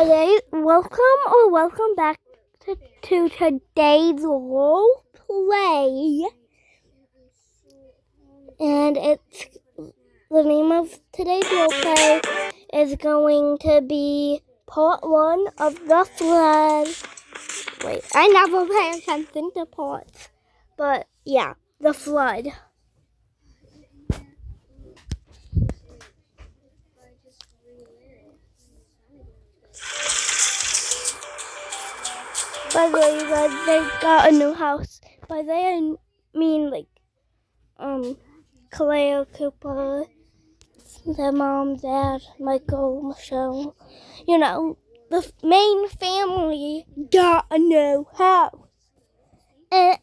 Welcome back to today's role play. And the name of today's role play is going to be part 1 of the flood. Wait, I never pay attention to parts. But yeah, the flood. By the way, you guys, they got a new house. By they, I mean Kaleo, Cooper, their mom, dad, Michael, Michelle. You know, the main family got a new house. And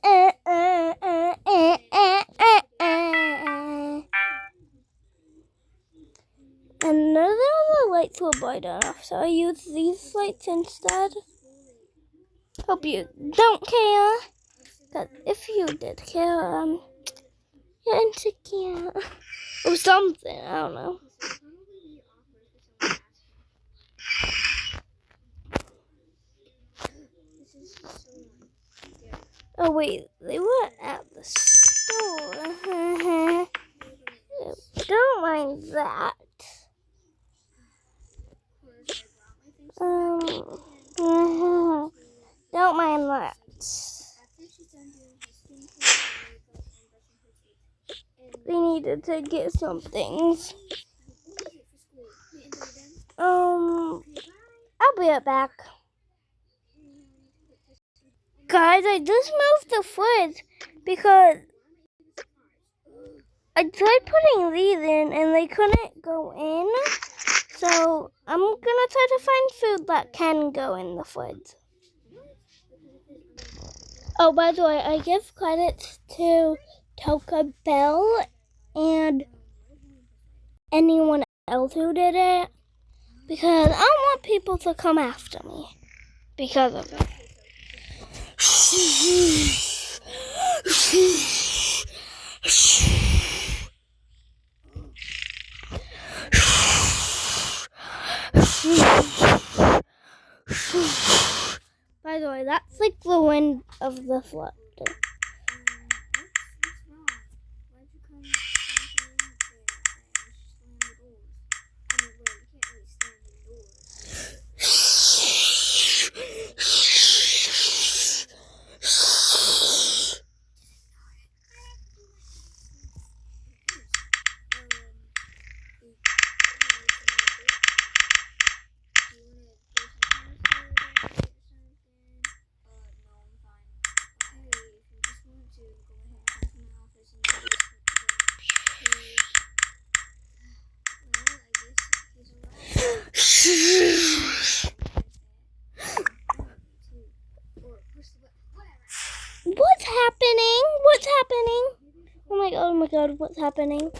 none of the lights were bright enough, so I used these lights instead. Hope you don't care. But if you did care, you're insecure. Or something, I don't know. Oh wait, they were at the store. Don't mind that. Don't mind that. They needed to get some things. I'll be right back. Guys, I just moved the fridge because I tried putting these in and they couldn't go in. So I'm gonna try to find food that can go in the fridge. Oh, by the way, I give credit to Taco Bell and anyone else who did it because I don't want people to come after me because of it. By the way, that's like the wind of the flood. What's happening? Oh my god, what's happening?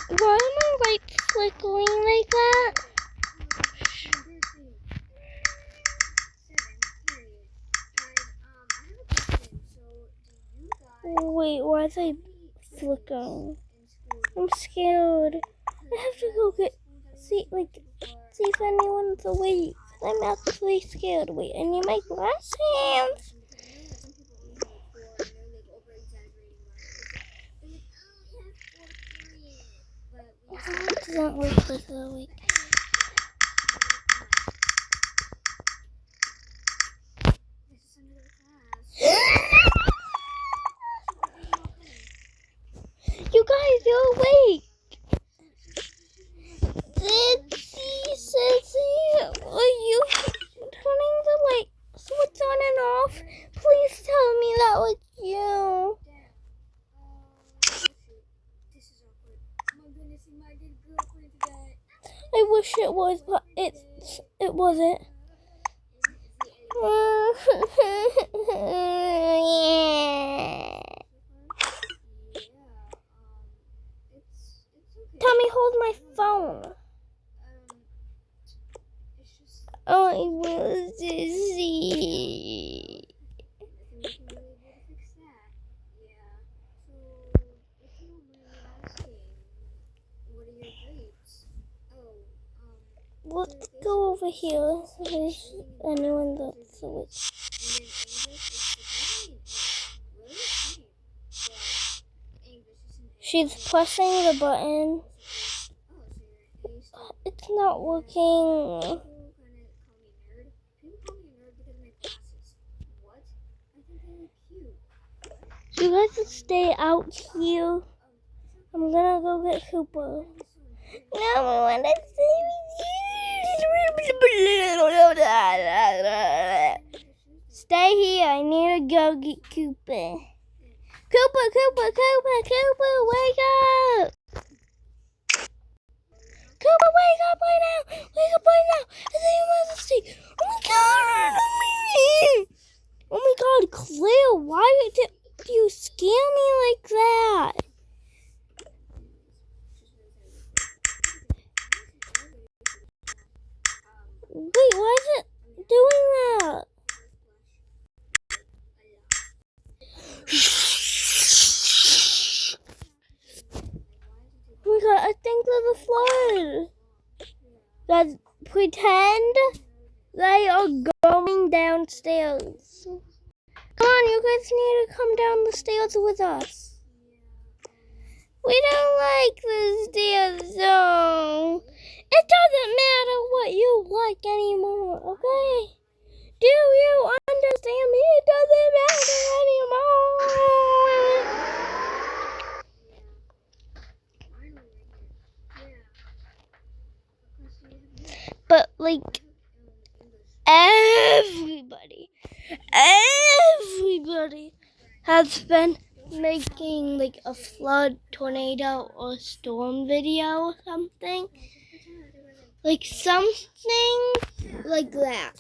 Why am I like flickering like that? Wait, why is I flickering? I'm scared. I have to go see if anyone's awake. I'm actually scared. Wait, I need my glasses. It doesn't look like they're awake. You guys, you're awake. Are you turning the light switch on and off? Please tell me that was you. I wish it was, but it wasn't. Tommy, hold my phone. Oh, I was dizzy. let's go over here. If there's anyone that's awake. She's pressing the button. It's not working. You guys just stay out here. I'm gonna go get Cooper. No, I want to stay with you. Stay here. I need to go get Cooper. Cooper, wake up! Cooper, wake up right now! Wake up right now! It's an emergency! Oh my god, Claire, why did you scare me like that? Wait, why is it doing that? Oh my god, I think there's a flood. Guys, pretend they are going downstairs. Come on, you guys need to come down the stairs with us. We don't like the stairs, so it doesn't matter what you like anymore, okay? Do you understand me? It doesn't matter anymore. But like everybody has been making like a flood, tornado, or storm video or something. Like something like that.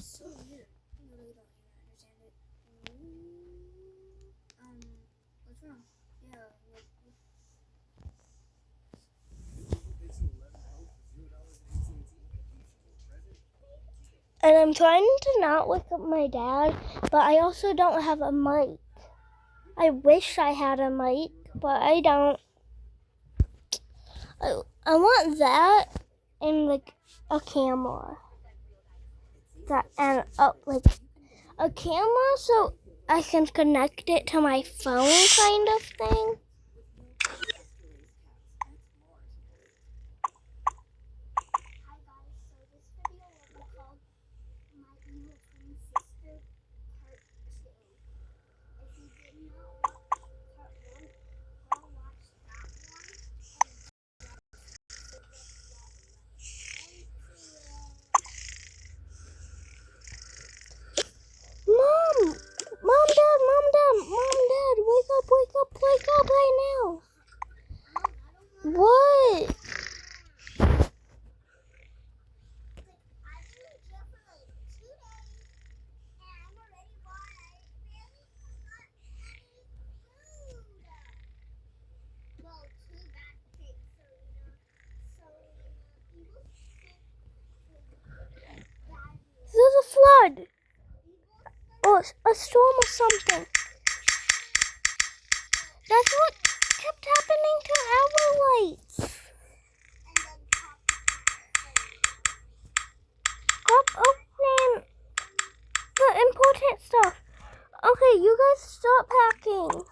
And I'm trying to not wake up my dad, but I also don't have a mic. I wish I had a mic, but I don't. I want that and like a camera. That and like a camera so I can connect it to my phone kind of thing. Mom, Dad, wake up right now. What? There's a flood. Or a storm or something. That's what kept happening to our lights. Stop opening the important stuff. Okay, you guys stop packing.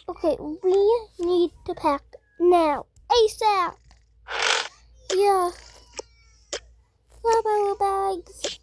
Okay, we need to pack now. ASAP. Yeah. Grab our bags.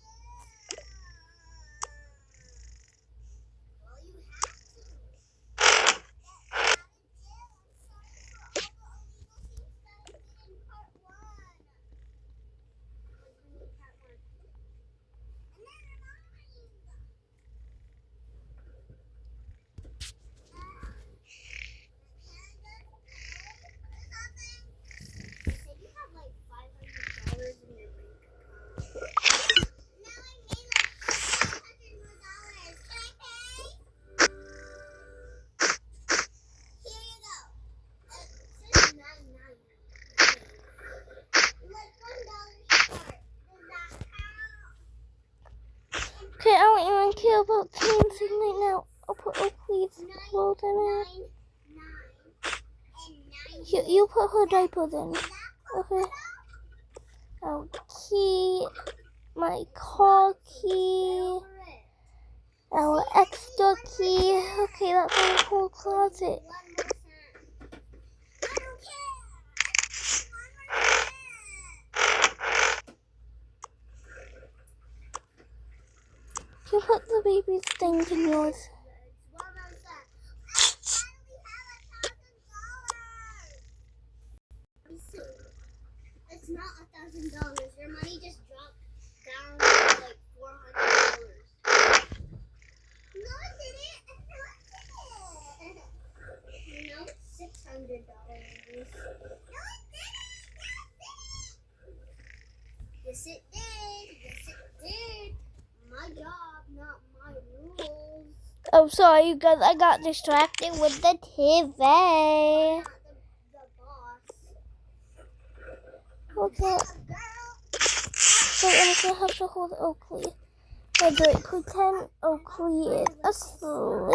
these clothes in it. You put her diapers in. Okay. Our key, my car key, our extra key. Okay, that's our whole closet. You put the baby's things in yours. It's not $1,000. Your money just dropped down to like $400. No, it didn't. No, it didn't. No, $600. No, it didn't. Yes, it did. Yes, it did. My job, not my rules. Oh, sorry, you guys. I got distracted with the TV. I'm not the boss. Okay. So I'm gonna have to hold Oakley. But pretend Oakley is asleep.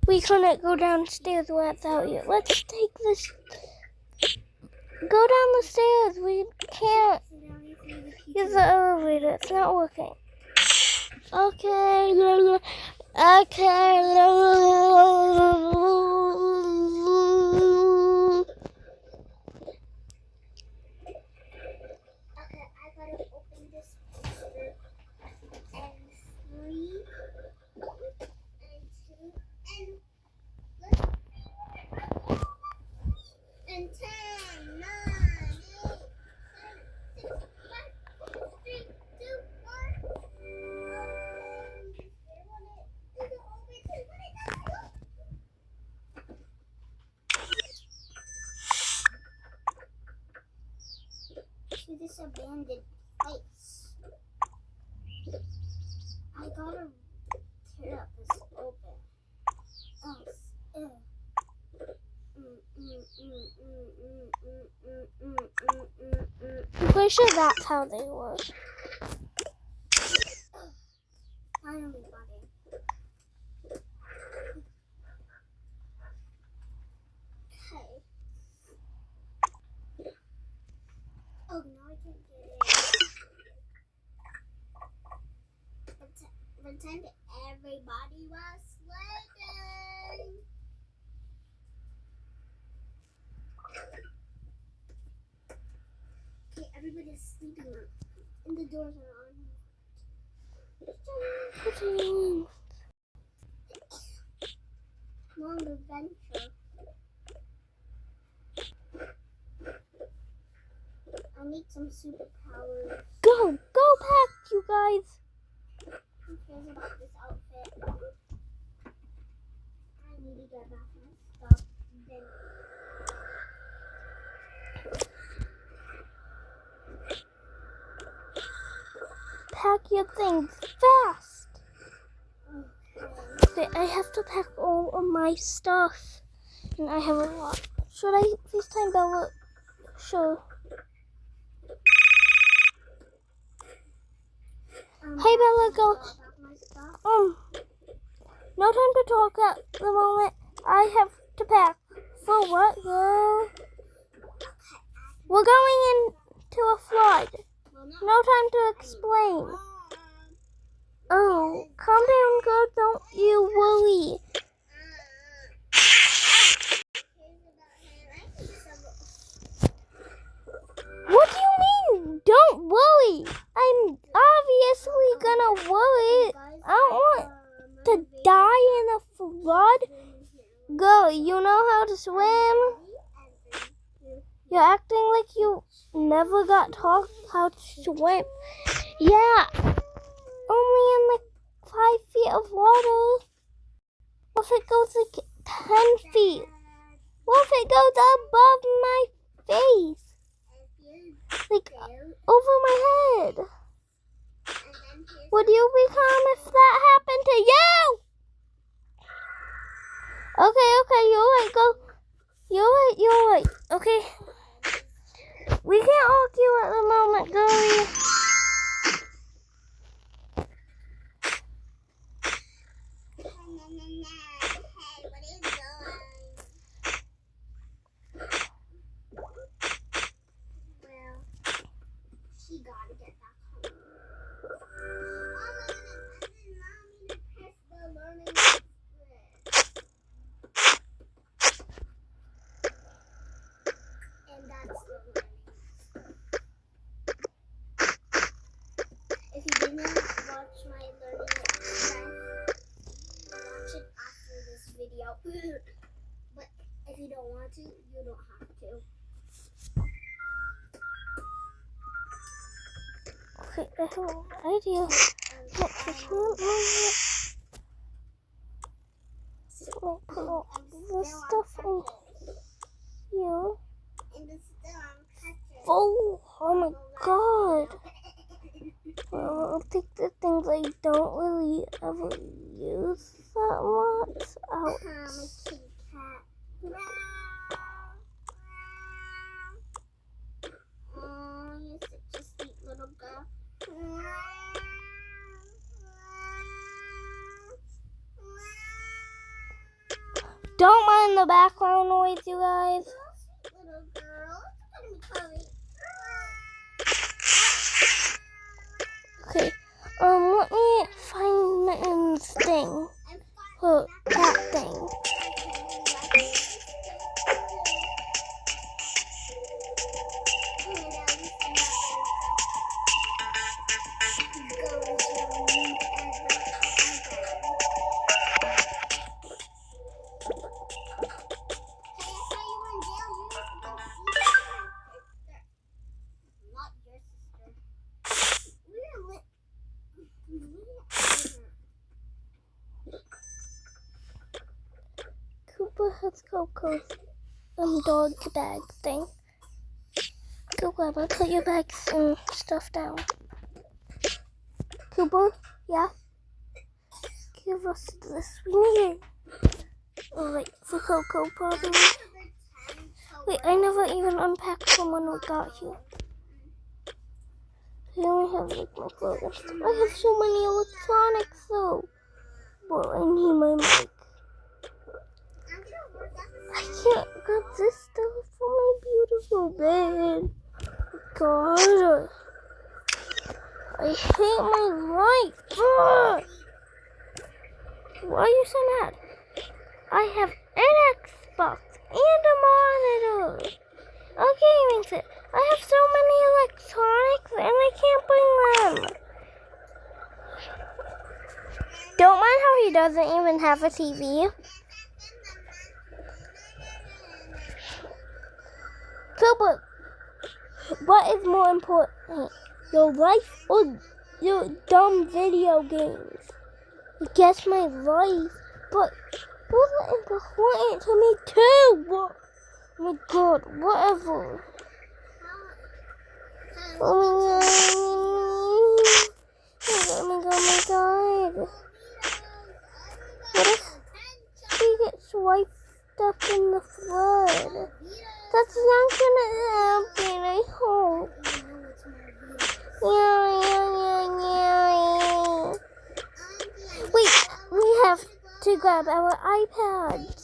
We couldn't go downstairs without you. Let's take this. Go down the stairs. We can't use the elevator. It's not working. Okay. Okay. Okay, I gotta open this picture. And 3, and 2, and 10, 9, 8, 7, 6, 5, 4, 3, 2, 1. To this abandoned place. I gotta tear up this open. I'm pretty sure that's how they work. Finally got it. Okay. Oh, now I can't get it. Pretend everybody was sleeping. Okay, everybody's sleeping and the doors are on. Long adventure. I need some superpowers. Go pack, you guys. Who cares about this outfit? I need to get back my stuff. Then Pack your things fast. okay. I have to pack all of my stuff. And I have a lot. Should I FaceTime Bella? Sure. Hey Bella, go. No time to talk at the moment. I have to pack. For what, girl? We're going into a flood. No time to explain. Oh, calm down, girl. Don't you worry. What do you mean? Don't worry. I'm obviously gonna worry. I don't want to die in a flood. Girl, you know how to swim? You're acting like you never got taught how to swim. Yeah, only in like 5 feet of water. What if it goes like 10 feet? What if it goes above my face? Like over my head? Would you be calm if that happened to you? Okay, you're right, go. You're right. Okay. We We can't argue at the moment, girlie. Hey, what are you doing? Well, she gotta get back home. And then mommy to press the learning express. And that's the learning express. If you didn't watch my learning express, watch it after this video. But if you don't want to, you don't have to. Okay, I have an idea. What to do? We'll put all this stuff in here. Oh my god. Well, I'll take the things I don't really ever use that much out. My kitty cat. Oh, you're such a sweet little girl. Don't mind the background noise, you guys. Sweet little girl. It's gonna be Okay, let me find Mitten's thing. Her cat thing. Cooper has Coco's dog bag thing. Go grab it, put your bags and stuff down. Cooper, yeah? Give us this. We need it. Oh, wait, for Coco, probably. Wait, I never even unpacked from when we got here. I only have like my clothes. I have so many electronics though. Well, I need my mic. I can't grab this stuff for my beautiful bed. God. I hate my life. Ugh. Why are you so mad? I have an Xbox and a monitor. A gaming set. I have so many electronics and I can't bring them. Don't mind how he doesn't even have a TV. Cooper, what is more important? Your life or your dumb video games? I guess my life, but those are important to me too. What? Oh my god, whatever. Oh my god. What if she gets wiped up in the flood? That's not gonna happen, I hope. Wait, we have to grab our iPads.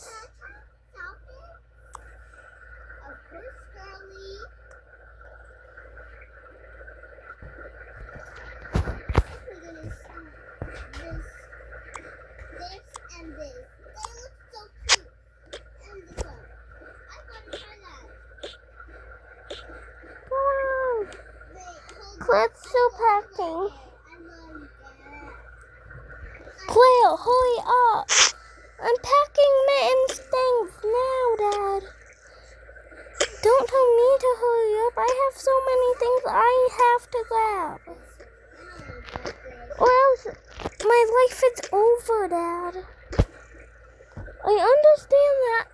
Claire's still packing. Claire, hurry up. I'm packing Mitten's things now, Dad. Don't tell me to hurry up. I have so many things I have to grab. Or else my life is over, Dad. I understand that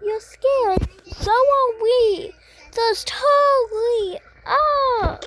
you're scared. So are we. Just hurry up.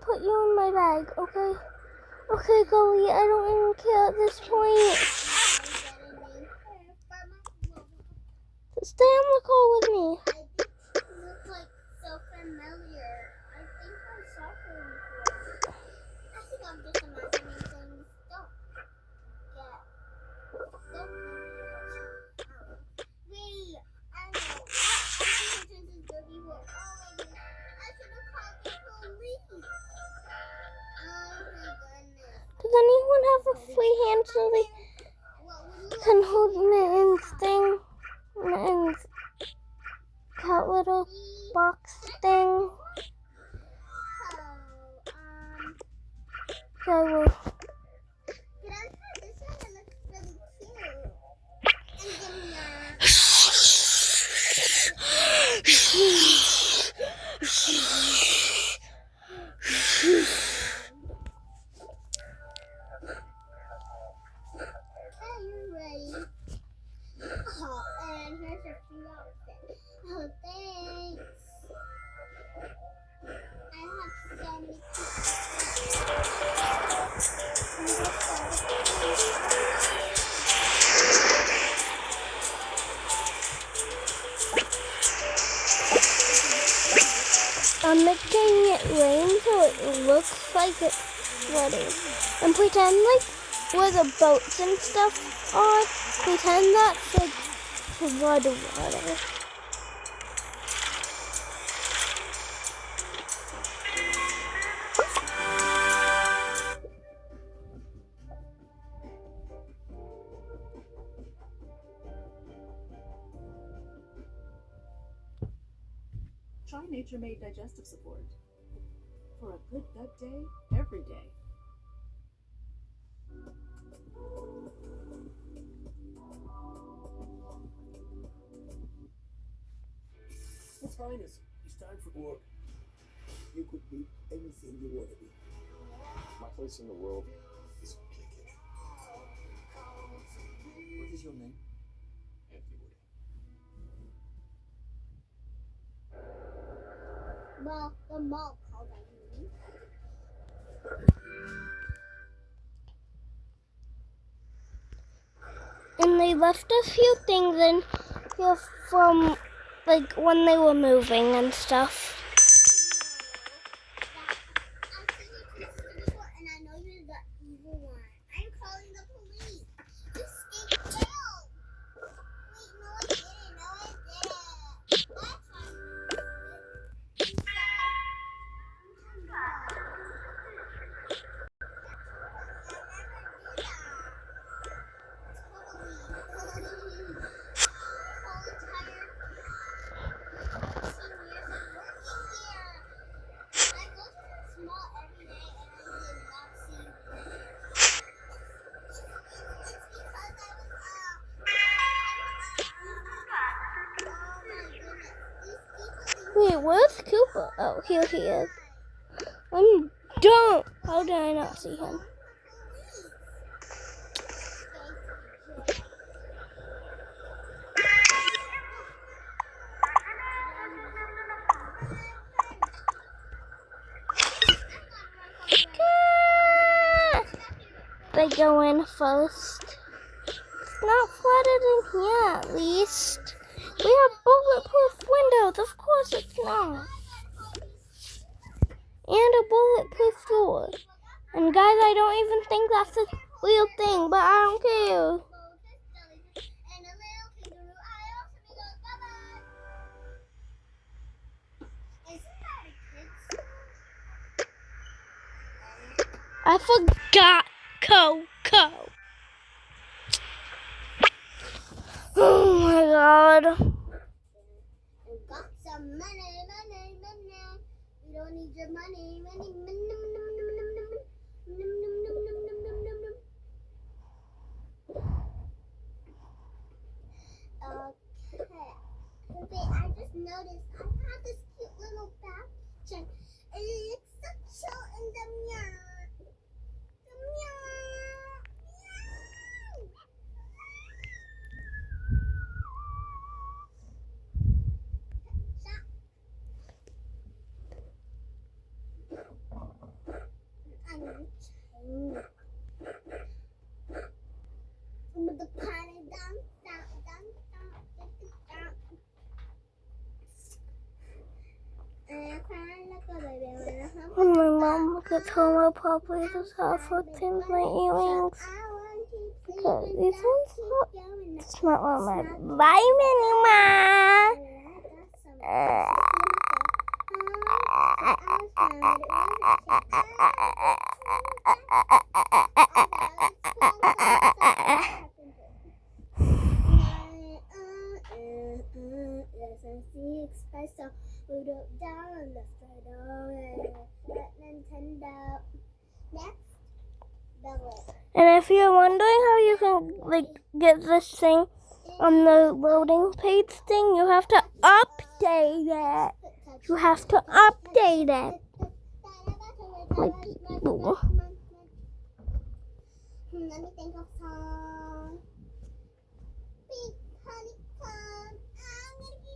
put you in my bag, okay? Okay, Chloe, I don't even care at this point. Stay on the call with me. I think you look like so familiar. I think I saw her before. I think I'm just imagining things. Don't. Wait, I know. I think this is dirty work. Oh my goodness. I should have called the police. Oh my goodness. Does anyone have a free hand so they can hold Mitten's thing? Mitten's cat little box thing? I will. This one looks really cute. Okay, you're ready. Oh, and here's your free outfit. Oh, thanks. I have so many I'm making it rain so it looks like it's flooding. And pretend like where the boats and stuff are, pretend that's like flood water. Try Nature Made Digestive Support for a good gut day every day. His Highness, it's time for work. You could be anything you want to be. My place in the world is clicking. What is your name? Anthony Woody. Well, the mall called that movie. And they left a few things in here from like when they were moving and stuff. And I know you're the evil one. I'm calling the police. You stink tail. Wait, no, I didn't. No, I didn't. That's Wait, where's Cooper? Oh, here he is. I'm done. How did I not see him? They go in first. It's not flooded in here, at least. We have bulletproof windows. Of course it's not. And a bulletproof door. And guys, I don't even think that's a real thing, but I don't care. I forgot Coco. Oh my god. We got some money. We don't need your money. Okay, I just noticed I have this cute little back check. And it looks so chill in the mirror. home, I'll probably just have what's in my earrings. Because these ones it's not on my vibe anymore. And if you're wondering how you can get this thing on the loading page thing, you have to update it. You have to update it. Like people. Let me think of some. Big honeycomb. I'm gonna be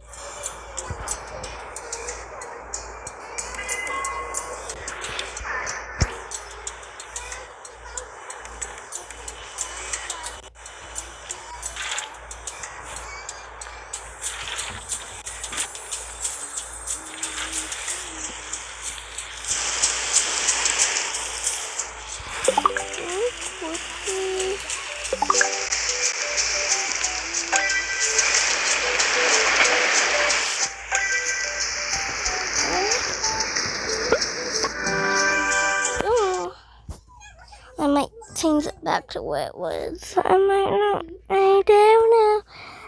I might change it back to where it was. I might not. I don't know.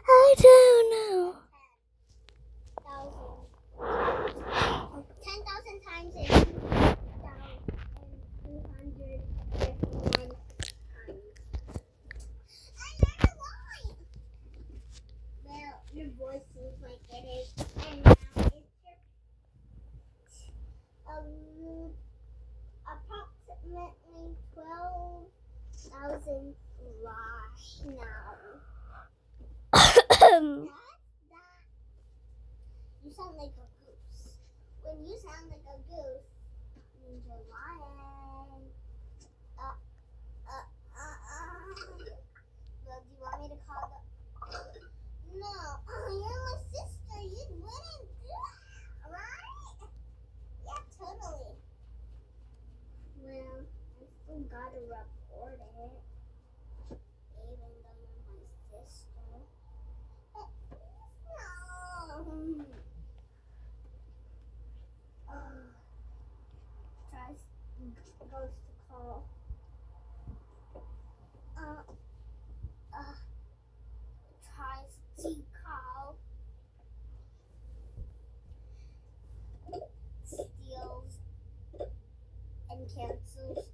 I don't know. 10,000 times is 2,251 times. I learned a lot. Well, your voice seems like it is. And now it's your approximately 12,000 right now. You sound like a goose. When you sound like a goose, it means you're lying. Well, do you want me to call the... No, you're my sister. You wouldn't do that, right? Yeah, totally. Well, I still gotta report it. Even though you're my sister. But no. Goes to call. Tries to call. Steals and cancels.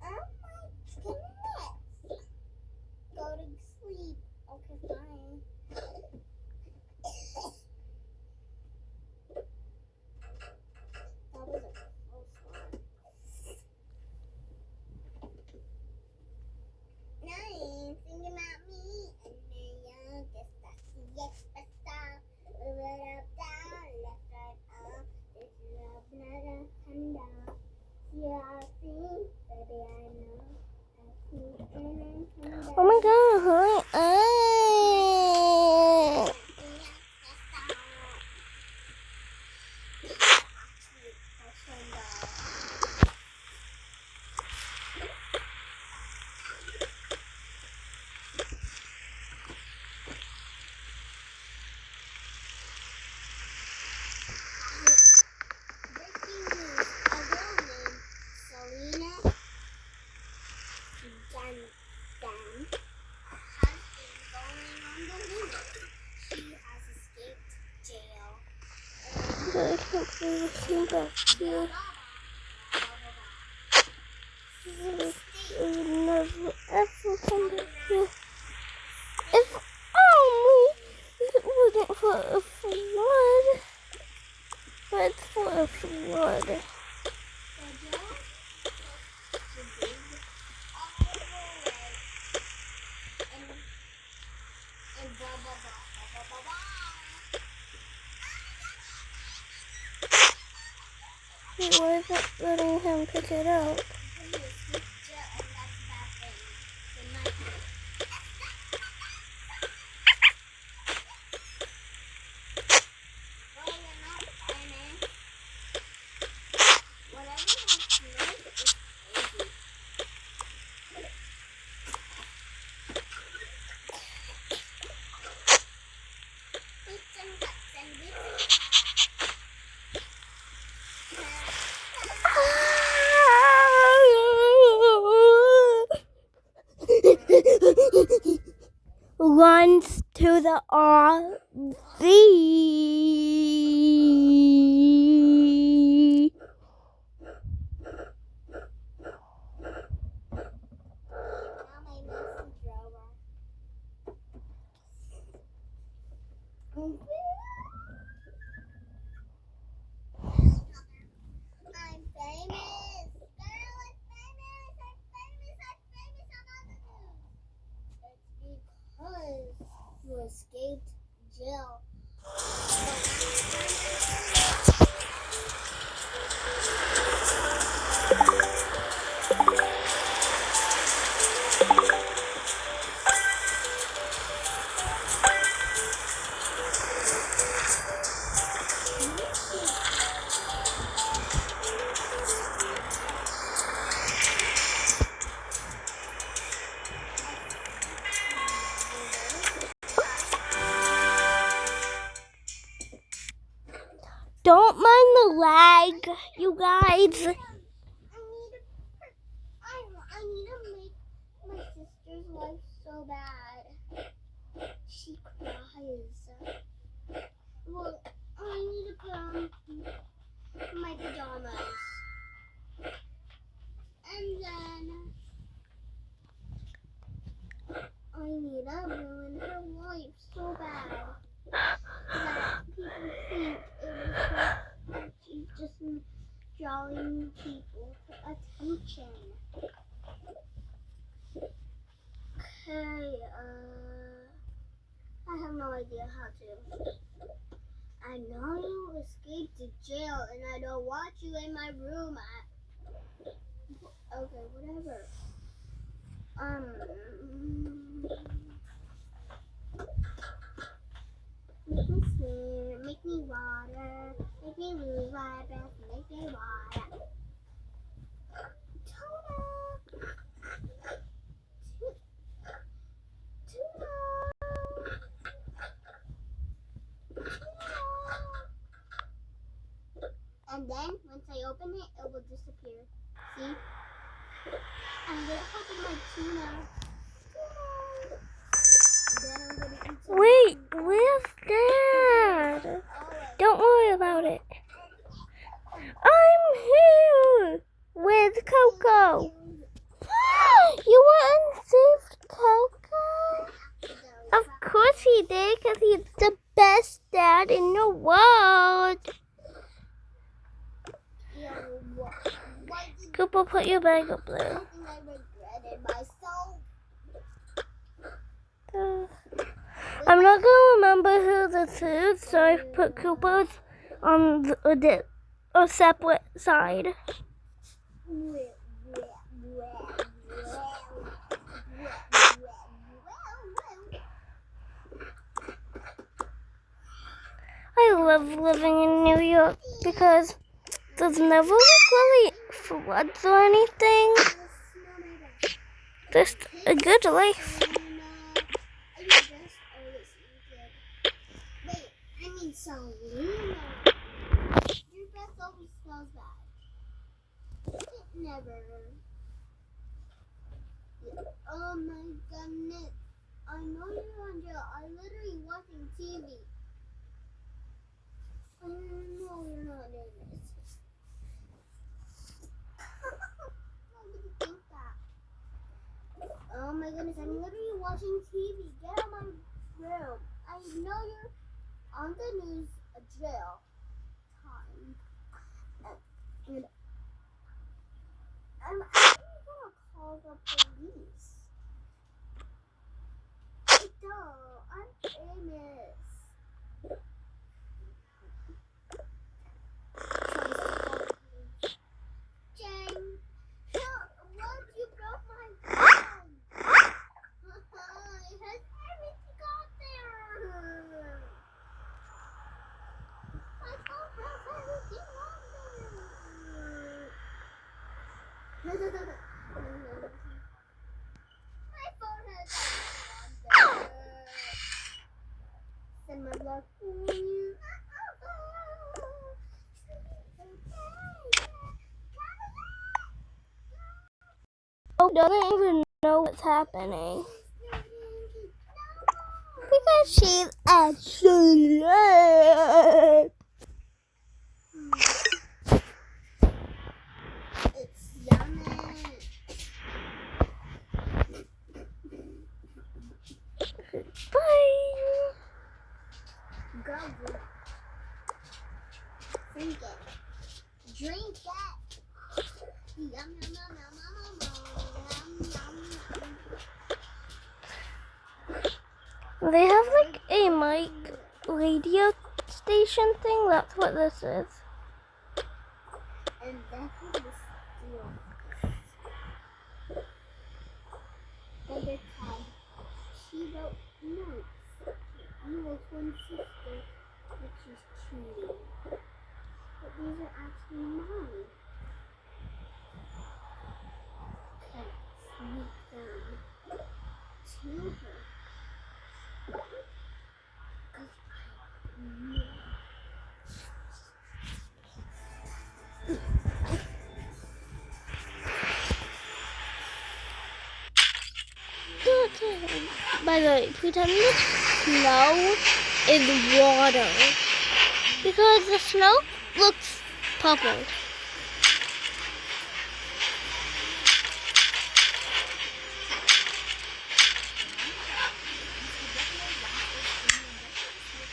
Oh my goodness. Go to sleep. Okay, fine. That was a close one. Nice, thinking about me. And then you guess that's the expressor. Move it up, down, left, right, up. This is up, another handout. Yeah, I see, baby, I know. I see, and Oh my god, hurry up. breaking news, a girl named Selena Dunstan has been going on the news. She has escaped jail. I can't believe I came back here. I would never ever come back here. If only it wasn't for a flood. But it's for a flood. The jail to dig all the way and blah blah blah blah blah blah blah. Why is it letting him pick it up? Because you escaped jail and that's a bad thing. Good night. Well, you're not planning. Whatever you want to know. runs to the RV. Now my messenger over. I'm famous. Girl, I'm famous. I'm famous. I'm famous. I'm on the news. It's because you escaped jail. Don't mind the lag, you guys. I need to make my sister's life so bad. She cries. Well, I need to put on my pajamas. And then I need to ruin her life so bad that people think it was her, that she's just drawing people for attention. Okay, I have no idea how to. I know you escaped to jail and I don't want you in my room. Okay, whatever. Make me swim, make me water, make me lose my breath, make me water. Tuna! And then, once I open it, it will disappear. See? I'm gonna open my tuna. Then I'm gonna eat some. Wait, where's Dad? Don't worry about it. I'm here with Coco. You went and saved Coco? Of course he did, because he's the best dad in the world. Cooper, put your bag up there. I regretted myself. I'm not going to remember who this is, so I put Cooper's on a separate side. I love living in New York because there's never really floods or anything. Just a good life. Wait, I mean Selena. Your breath always smells bad. It never. Oh my goodness. I know you're on jail. I'm literally watching TV. I know you're not doing this. How would you think that? Oh my goodness, I'm literally watching TV. Get out of my room. I know you're on the news, jail time. And I'm actually gonna call the police. No, I'm famous. Jane, what? You broke my phone. It has everything on there. My phone has everything on there. My phone has everything on there. Send my love for you. Oh, doesn't even know what's happening. but she's asleep. It's yummy. Bye. Go drink. Drink it. Drink it. Yum, yum, yum, yum, yum, yum, yum. They have like a mic radio station thing. That's what this is. And that's what the steal. They called. She wrote notes. You wrote one sister, which is cheating. But these are actually mine. Okay, sneak them to her. Because I knew. By the way, pretend the snow is water. Because the snow looks purple.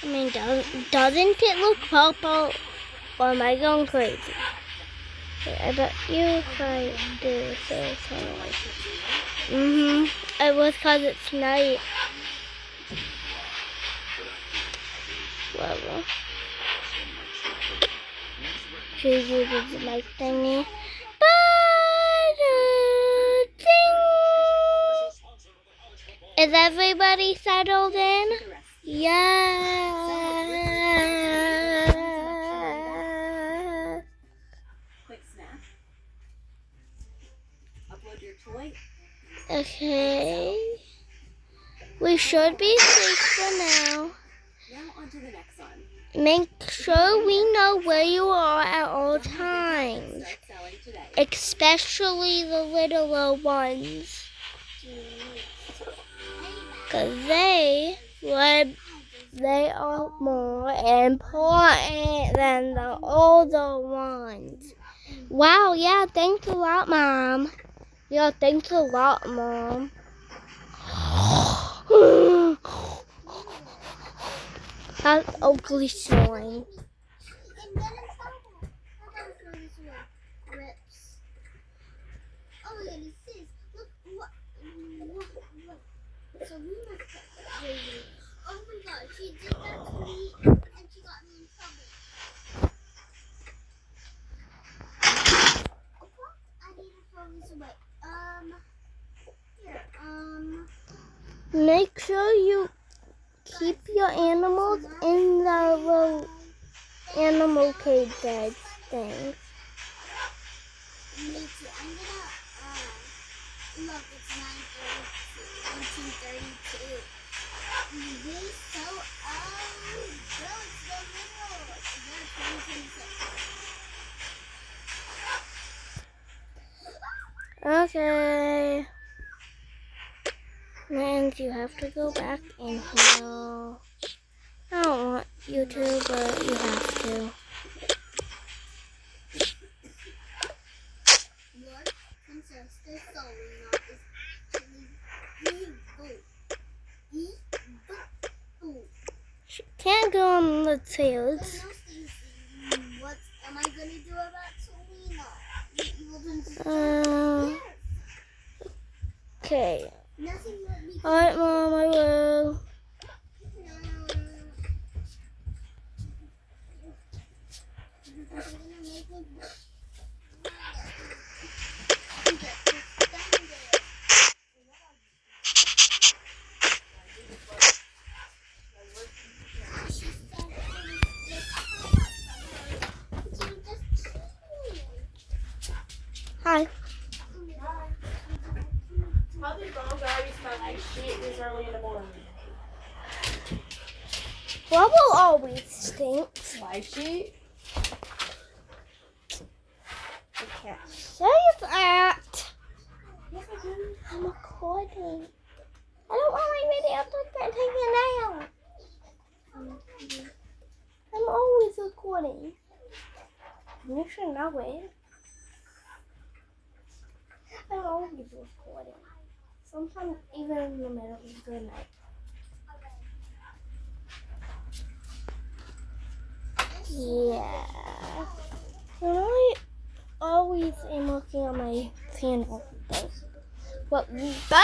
I mean, doesn't it look purple? Or am I going crazy? I bet you if I do say something like it was because it's night. Whatever. She uses the mic thingy. Is everybody settled in? Yeah. Quick snap. Upload your toy. Okay. We should be safe for now. Now on to the next one. Make sure we know where you are at all times. Start selling today. Especially the littler ones. Because they are more important than the older ones. Wow, yeah, thanks a lot, Mom. Yeah, thanks a lot, Mom. That's ugly snoring. Oh my god, it says, look, what? So we must have Jamie. Oh my god, she did that to me and she got me in trouble. I need to throw this away. Here, Make sure you keep your animals in the little animal cage things. me too. I'm gonna, look, it's 1932. We so old. Girl, it's the middle. They're 2026. Okay. And you have to go back in here. I don't want you to, but you have to. Your princess, the Solina, is actually evil. Evil. She can't go on the Oh, tails. no, Stacy. What am I gonna do about Solina? The evil princess. Yes. Okay. Nothing but me. Alright, Mom, I will. Hi. Probably wrong, but I already smell like shit this early in the morning. Bubble always stinks. Like shit? I can't say that. Yes, I do. I'm recording. I don't want my video to get taken down. I'm always recording. You should know it. I'm always recording. Sometimes even in the middle of the night. Yeah. And I always am working on my channel. But bye!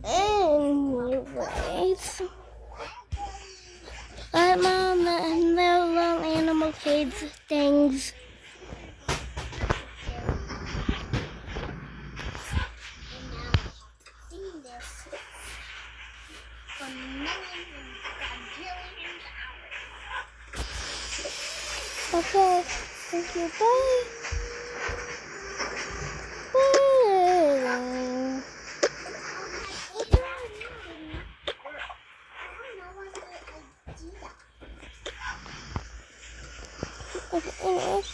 Anyways, I'm on the little animal cage things. Sing this for millions and gajillions of hours. Okay, thank you. Bye. Bye. Okay, anyways.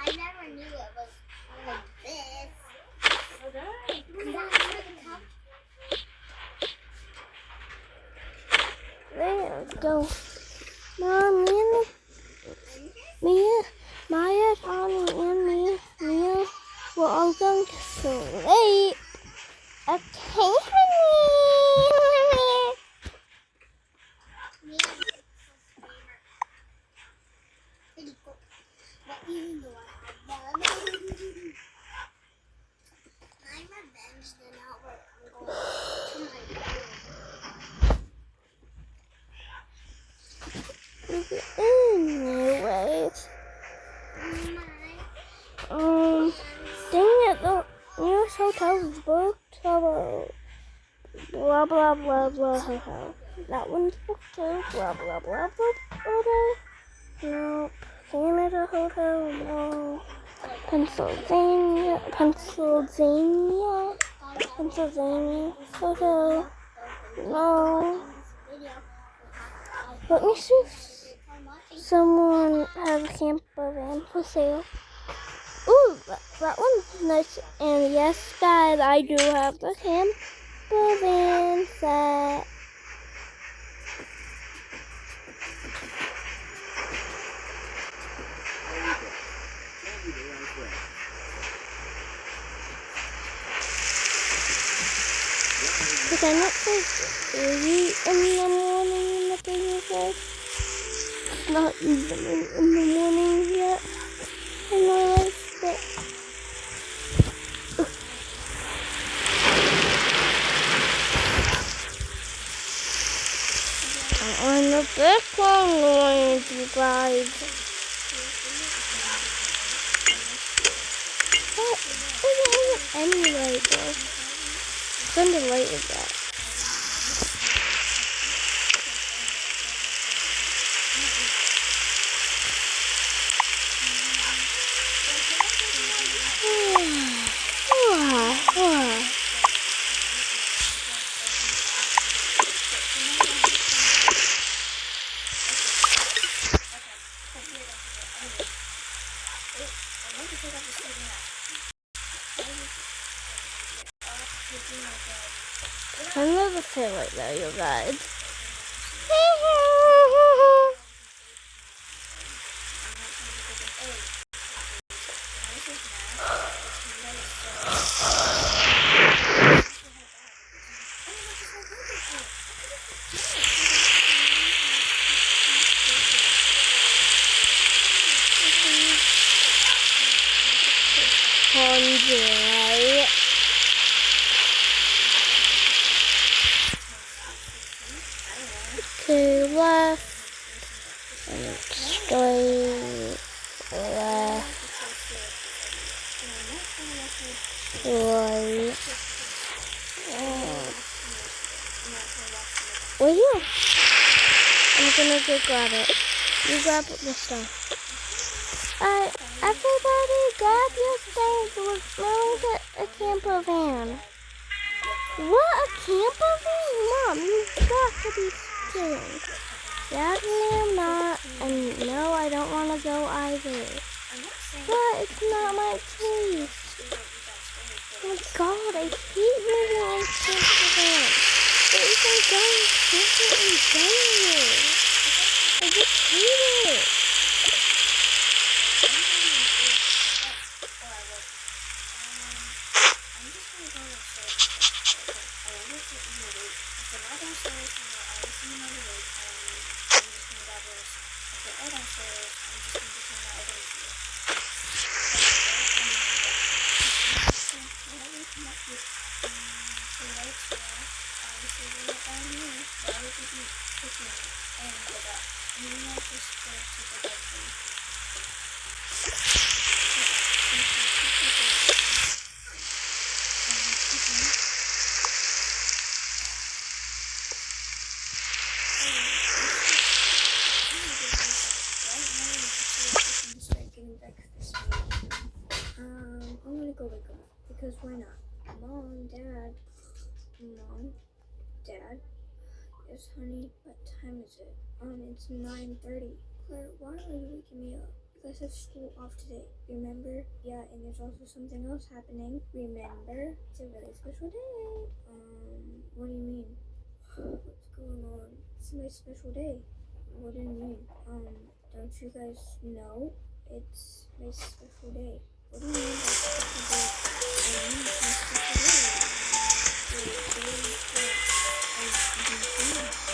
I never knew it was like this. There we go. Mom, Maya, Tommy, and Mia, we're all going to sleep. Okay, honey. My revenge did not work. I'm Anyways, dang it, the nearest hotel is booked. So, blah, blah, blah, blah, hotel. That one's booked too. Blah, blah, blah, blah, hotel. No. Canada hotel, no. Pennsylvania hotel, no. Let me see if someone has a camper van for sale. Ooh, that one's nice. And yes, guys, I do have the camper van set. Because I'm not so early in the morning, the thing is like, it's not even in the morning yet. And I like that. On the back one, you guys. But it isn't any light though. What kind of light is that? I never feel like that, you guys. Andre. To left and straight left right. Well, yeah. I'm gonna go grab it. You grab the stuff. Everybody grab your things. We're going to get a camper van. What a can't believe, Mom, you got to be kidding. Sadly, I'm not, and no, I don't want to go either. But it's not my place. Oh my God, I hate moving on campus. But even going campus in general, I just hate it. I'm gonna go wake up because why not? Mom, Dad. Yes, honey. What time is it? It's 9:30. Claire, why are you waking me up? You guys have school off today. Remember? Yeah, and there's also something else happening. Remember? It's a really special day. What do you mean? What's going on? It's my special day. What do you mean? Don't you guys know? It's my special day. What do you mean by special day? I mean it's my special day. It's very important.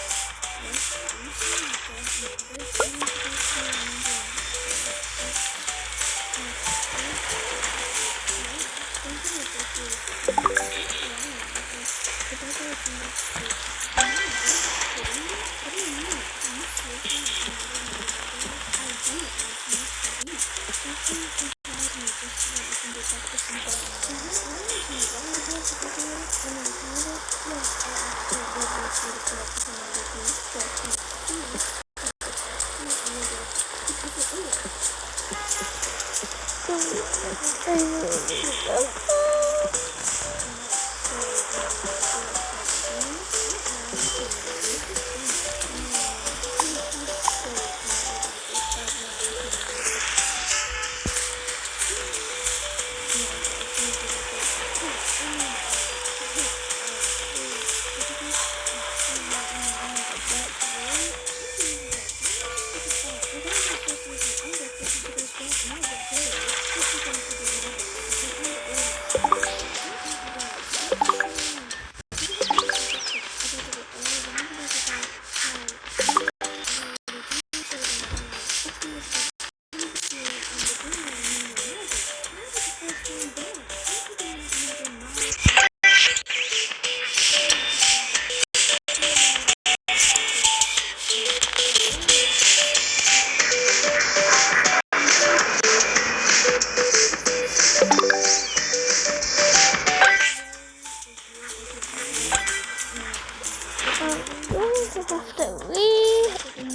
After we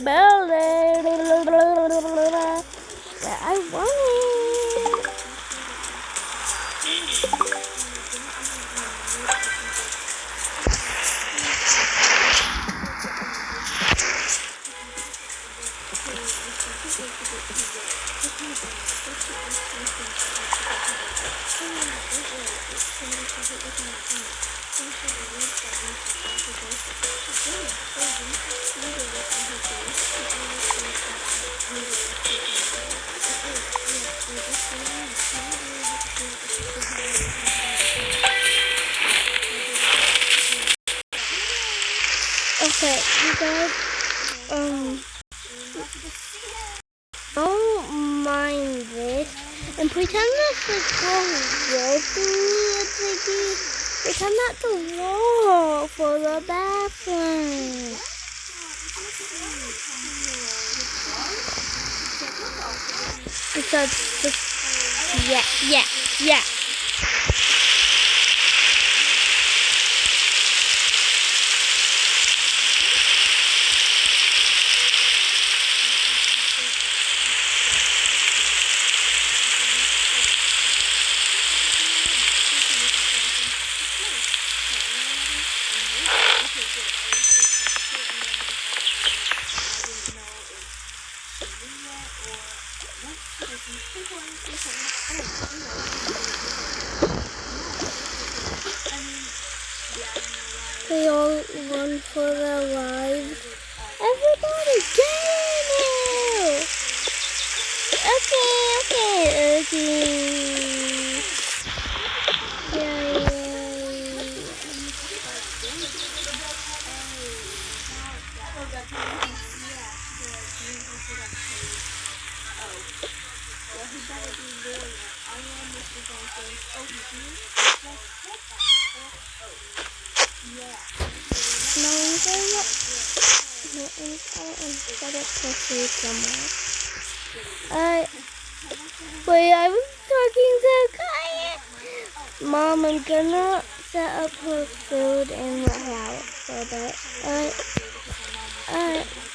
build it, where I want it. Okay, you guys, don't mind this, and pretend that's like wall thingy. Pretend that's the wall for the bathroom. Because just, yeah. They all run for their lives. Everybody get in here! Okay. Yay. Wait, I was talking to Kaya. Mom, I'm gonna set up her food in the house so that alright.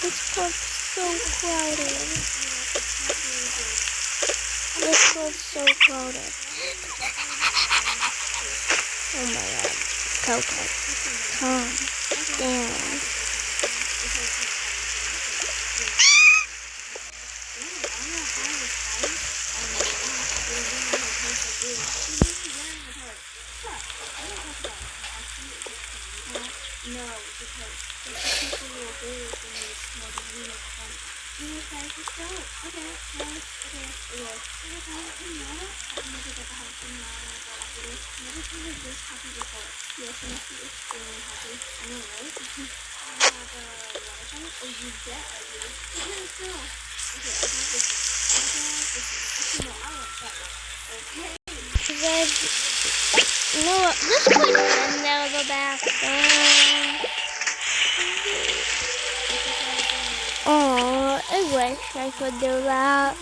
This was so crowded. This was so crowded. Oh my god. Coco, calm down. Let's go. Okay, guys. Okay. I'm gonna get the house and now I'm gonna go after this. Never seen this happy before. Yes, and it's extremely happy. I know, right? I have a waterfall. Oh, you bet I do. Okay, let's go. Okay, I got this one. I got this one. Actually, no, I want that one. Okay. Guys, you know what? Let's put in there the bathroom. Oh, I wish I could do that.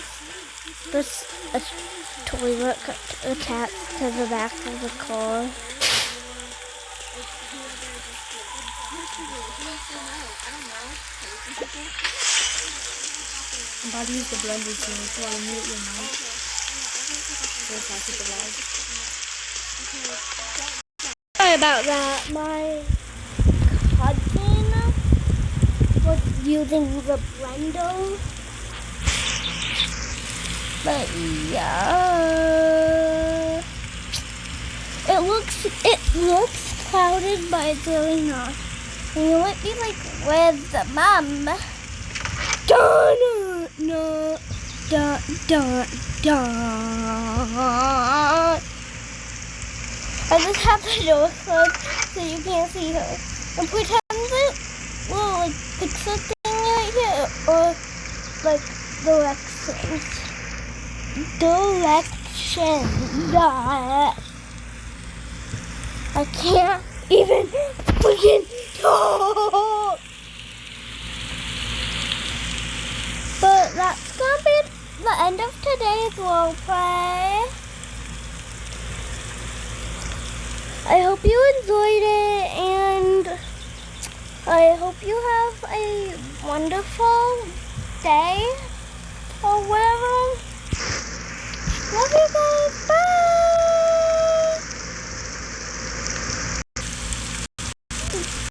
There's a toilet attached to the back of the car. I'm about to use the blender soon, so I'll mute your mic. So it's not super loud. Sorry about that. My cousin was using the blender. But yeah, it looks clouded, but it's really not. And you might be like, "Where's the mom?" Dun dun dun dun dun. I just have the door closed so you can't see her. And pretend that little like pixel thing right here, or like directions. I can't even freaking talk. But that's gonna be the end of today's roleplay. I hope you enjoyed it, and I hope you have a wonderful day or whatever.